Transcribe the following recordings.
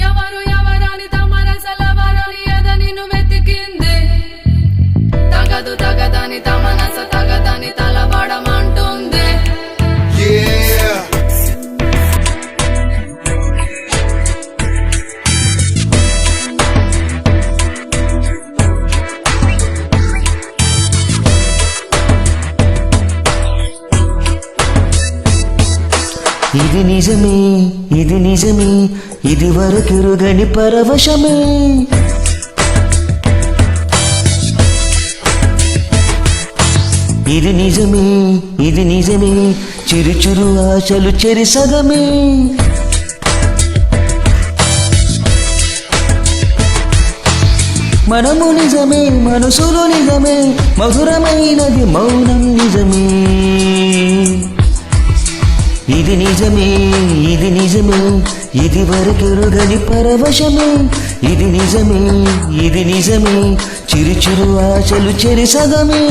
ఎవరు ఎవరని తమరసలవరని ఎదని నువ్వు వెతికింది తగదు తగదని తమనస తగదని తలబడమంటుంది. ఇది నిజమే ఇది నిజమే ఇది వరకెరుగని పరవశమే. ఇది నిజమే ఇది నిజమే చిరు చిరు ఆశలు చెరి సగమే. మనము నిజమే మనసులు నిజమే మధురమైనది మౌనం నిజమే. ఇది నిజమే ఇది నిజమే ఇది వరకెరుగని పరవశమే. ఇది నిజమే ఇది నిజమే చిరు చిరు ఆశలు చెరి సగమే.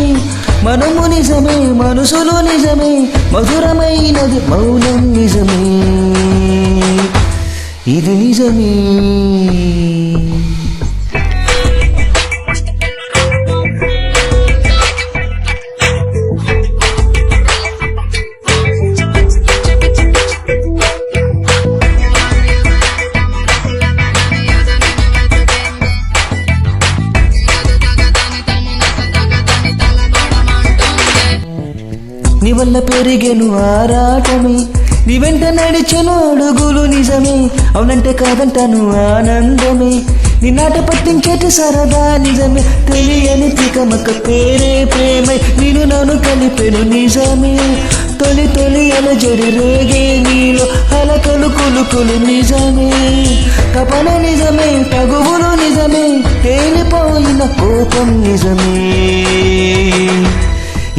మనము నిజమే మనసులు నిజమే మధురమైనది మౌనం నిజమే. ఇది నిజమే. నీ వల్ల పెరిగెను ఆరాటమే నీ వెంట నడిచెను అడుగులు నిజమే. అవునంటే కాదంటాను ఆనందమే నీ నాట పట్టించేటి సరదా నిజమే. తెలియని తికమక పేరే ప్రేమై నేను నన్ను కలిపెను నిజమే. తొలి తొలి అలజడి రేగే నీలో అలకలు కులుకులు నిజమే. తపన నిజమే తగువులు నిజమే తేలిపోయిన కోపం నిజమే.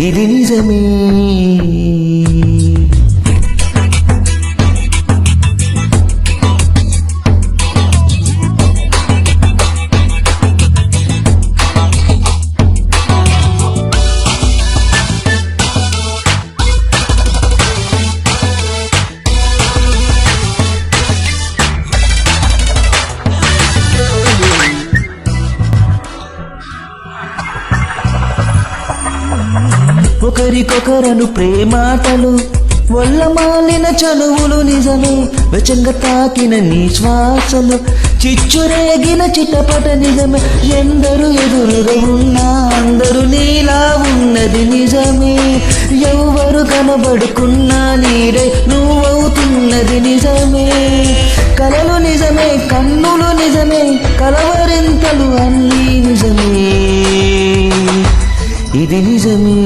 ఇది నిజమే. ఒకరికొకరను ప్రేమాటలు వల్లమాలిన చనువులు నిజమే. వెచంగా తాకిన నీ శ్వాసలు చిచ్చురేగిన చిట్టపట నిజమే. ఎందరు ఎదురుగా ఉన్నా అందరూ నీలా ఉన్నది నిజమే. ఎవరు కనబడుకున్నా నీడై నువ్వవుతున్నది నిజమే. కలలు నిజమే కన్నులు నిజమే కలవరింతలు అన్నీ నిజమే. ఇది నిజమే.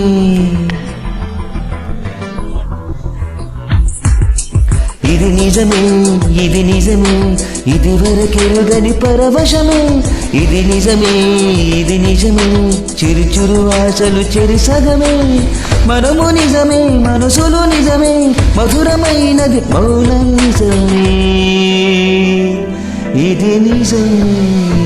ఇది నిజమే ఇది నిజమే ఇది వరకెరుగని పరవశమే. ఇది నిజమే ఇది నిజమే చిరు చిరు ఆశలు చెరి సగమే. మనము నిజమే మనసులు నిజమే మధురమైనది మౌనం నిజమే. ఇది నిజమే.